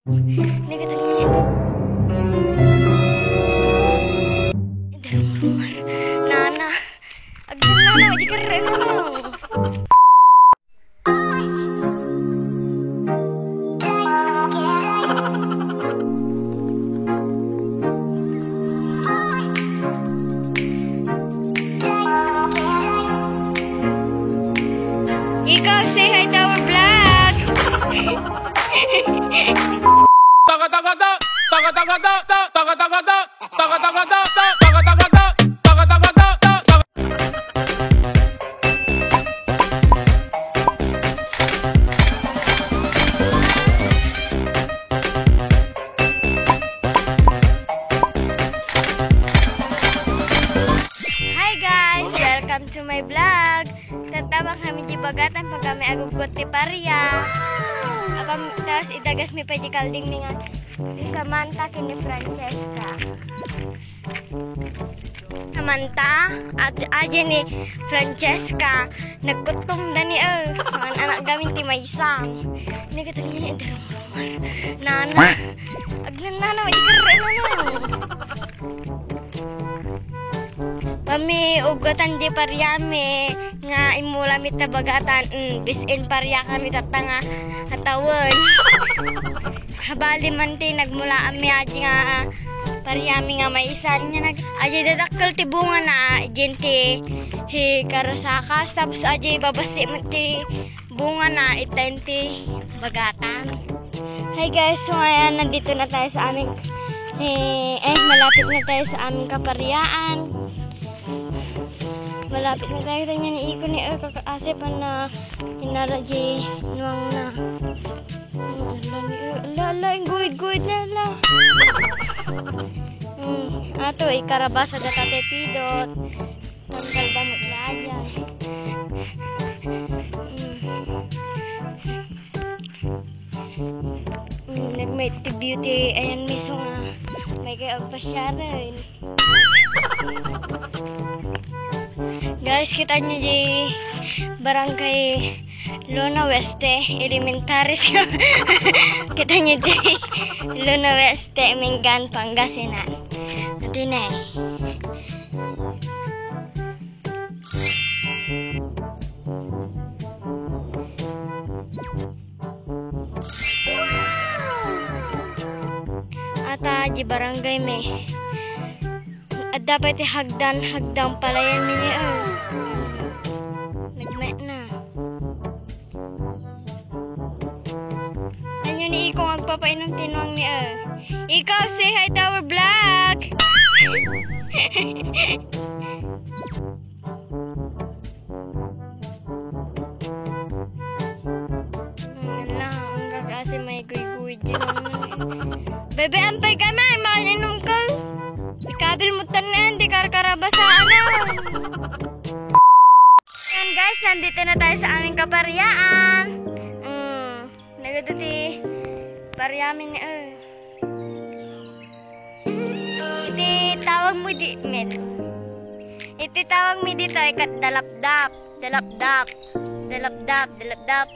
Ini katanya itu. Dari rumah. Nana. Agak nana aja keren. Ikaw, say hi to our vlog. Hi guys, welcome to my vlog. Tatawag kami di bagatan pag kami agugot ti Paria. Akam tapos itagas mi pa di kalding ni nga Samantha kini Francesca. Samantha at aja ni Francesca nagkutom dani mga anak gamin ti Maysang. Ini katanya ni dari rumah. Nana. Agnan nana di keren nana. Kami ugatan di Pariame nga imulami tabagatan bisin Paria kami tatanga hatawon. Habali man ti nagmula ami aji nga Pariame nga may isan nga nag aji dadakkel ti bunga na gente hi karasakas tapos aji babasi man ti bunga na itenti bagatan. Hi guys, so ayan nandito na tayo sa aming malapit na tayo sa aming kapariaan. Malapit na tayo niya ni Iko ni kakaasipan na hinaraji nuang na. Lala, guid na lang. Ato, ikarabasa da tatetidot. Tanggal bangot na dyan. Nag-mate to beauty. Ayan, miso nga. May kaya agpasya rin. Guys, kita nyo di barangay Luna Weste Elementary. Kita nyo di Luna Weste Mingan, Pangasinan. Ito na ata di barangay may at dapat hagdan palayan niya nagmet na ano ni Iko magpapainom tinuang niya Ikaw, say hi to our vlog. Kasi may guy-guy din Bebe, ampay ka na, makainom ka. Ikabil mo tanan, di karkarabasa na. Yan guys, nandito na tayo sa aming kapariaan. Nagatuti, pariamin ni Iti tawag mo di, men. Iti tawag mo dito ay dalapdap. Dalapdap. Dalapdap, dalapdap.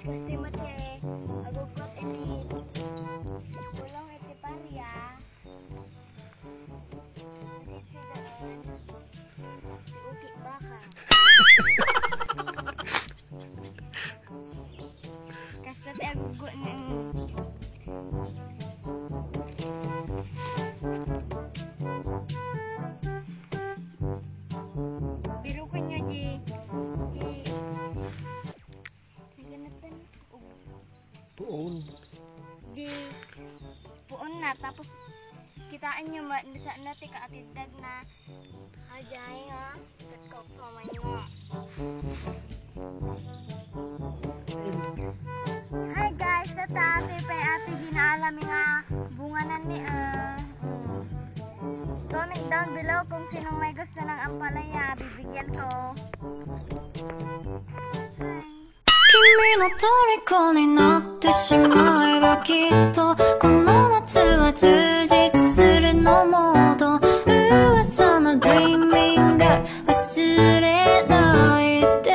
Kasi mati agugot ini bulong iti Paria uki baka kasat agugot na biru ko nyo sa natin kaatidag na ajay nga kat kamay nga. Hi guys, ate ginaalami nga bunganan ni comment down below kung sinong may gusto ng ampalaya, bibigyan ko. Hi. 君の虜になってしまえばきっとこの夏は充実するのモード噂の Dreaming が忘れないで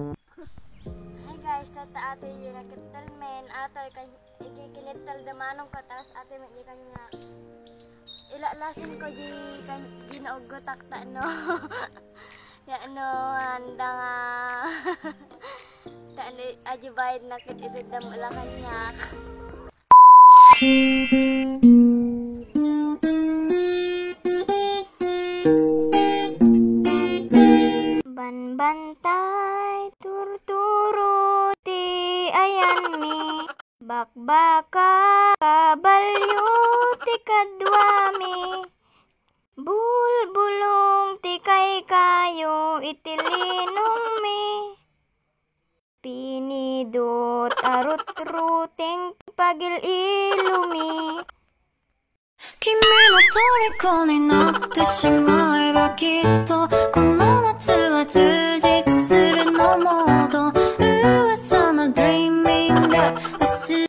Hi guys, tata ate yung nakital men atoy ikikinital damanong katas ate may kanya ilalasin ko di ginaugo takta no ya no handa nga tani aji bayad na kit idam ulakan niya. Banbantay turturo ti ayan mi bakbaka kabalyo ti kadwami bulbulong ti kay kayo itilinong mi pinidot arut ruting pagil ilumi 君の虜になってしまえばきっとこの夏は充実するのモード噂の Dreaming が忘れ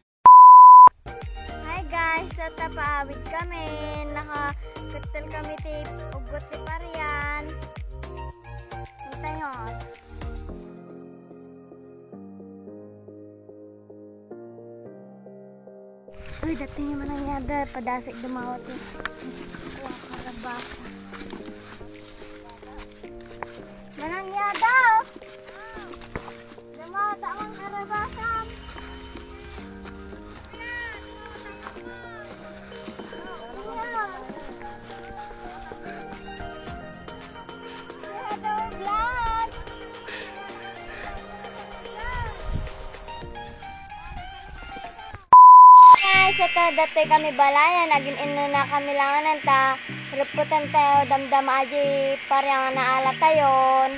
Hi guys, sa tapaawid kami, nakakutal kami ti ugot ti Parian. Hintay nyo. Uy, dating yung manangyada, padasig dumawat yung kuha karabasa. Manangyada! Dumawat ang karabasa! Guys, ito dati kami balaya, naging ino na kami langanan ta ruputan tayo damdam aji parang naala tayon.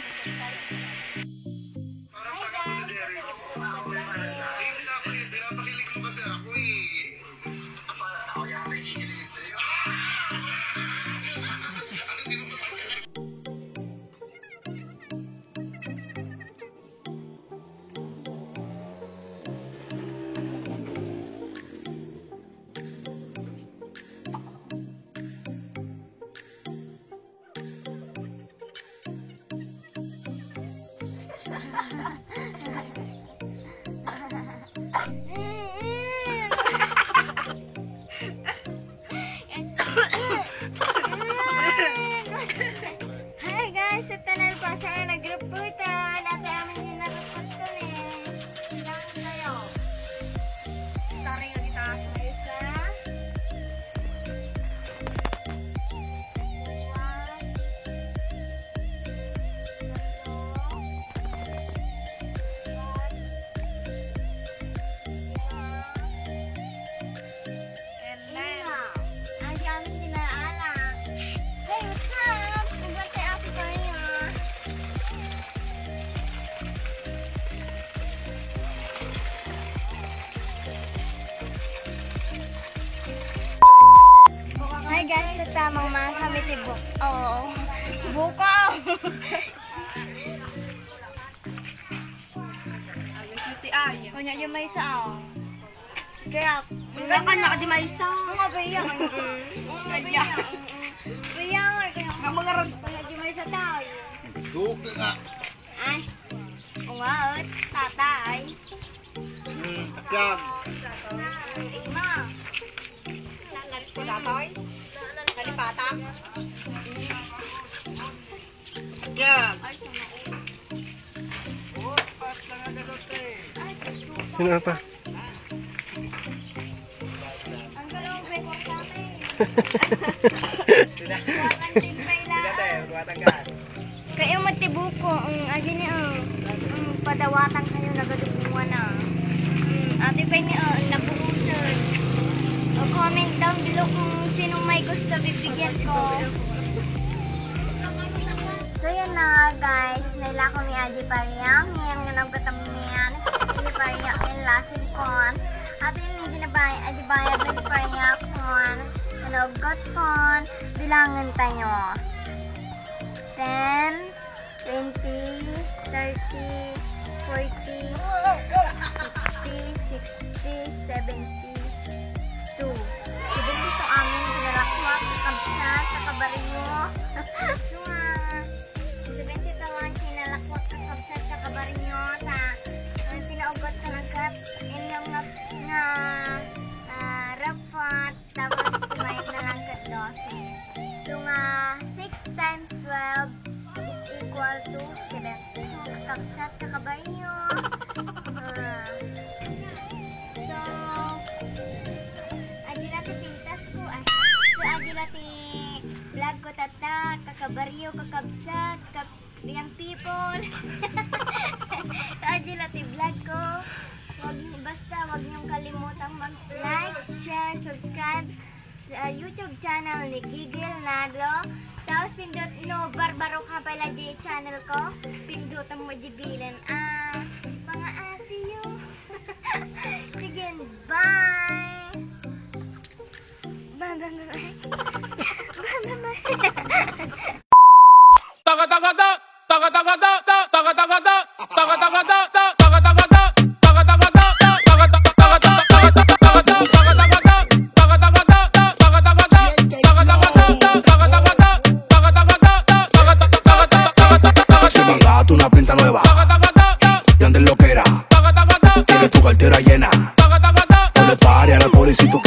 Hi guys, ito na po sa nagruputan at amin yung naruputan Ilang kayo? Starring ang itaas na isa. Hi guys, sa tamang mga kami tibok. Oo. Bukaw! Kanya yung may isa oh. Kaya, Wala ka na di may isa. mga bayang. Kanya. Bayang. Kaya mga rod. Kanya yung may isa tao. Duke nga. Ay. Ungaot. Tatay. Kag. Ima. Kulatoy? Kalipata? Kag. Sino pa? Ang galong break kami. Sila. Buwatan din pa ila. Buwatan ka. Kaya mo tibuko. Agi ni padawatan kayo nagadugtungan na. Ate pa ni nabuhusan. Comment down below kung sino may gusto bibigyan ko. So yun na guys, naila ko ni Aji Pariang. Ngayon nga nagkatamihan. Aji Pariang yung lasin kon. At yun hindi na ba Aji Bayad na Aji Pariang kon. Nanugot kon. Bilangan tayo. 10, 20, 30, 40, 60, 60, 70, 2. Ibig ito amin pinalakwak, kabsat, kakabaryo. Cuma 70 taon pinalakwak, kabsat, kakabaryo. Pinaugot ka nagkat, inyong nga rapat, tapos kumain na lang kat 12. So nga 6 times 12 is equal to 7. So kakabsat, kakabaryo. So adilati pintas ko so adilati vlog ko tata, kakabaryo, kakabsat, young people. So adilati vlog ko. Wag niyong kalimutang mag-like, share, subscribe sa YouTube channel ni Gigil Nadlo. Tapos pindot barbaro ka pala di channel ko. Pindutan mo jibilan. Mga asiyo. Sige, bye. Bye. Una pinta nueva y andes lo que era. Tienes tu cartera llena. No le pares a la policía, tú